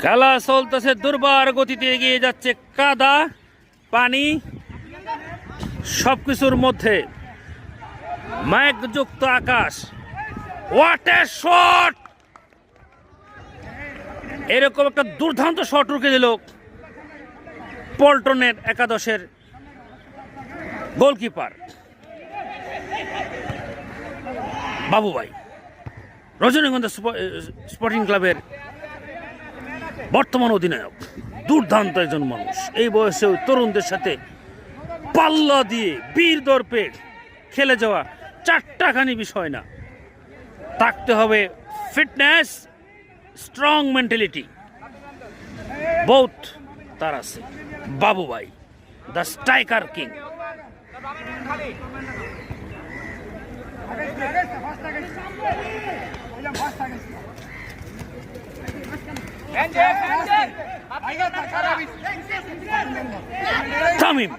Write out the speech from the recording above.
খেলা চলতেছে, দুর্বার গতিতে এগিয়ে যাচ্ছে। কাদা, পানি, সবকিছুর মধ্যে মেঘযুক্ত আকাশ। What a shot! এরকম একটা দুর্দান্ত শট রুখে দিল পল্টনের একাদশের গোলকিপার বাবু ভাই, রজনীগন্ধা স্পোর্টিং ক্লাবের বর্তমান অধিনায়ক। দুর্দান্ত একজন মানুষ, এই বয়সে তরুণদের সাথে পাল্লা দিয়ে বীর দর্পে খেলে যাওয়া চারটাখানি বিষয় না। থাকতে হবে ফিটনেস, স্ট্রং মেন্টালিটি, বহুত তার আছে। বাবু ভাই দ্য স্ট্রাইকার কিং। তামিম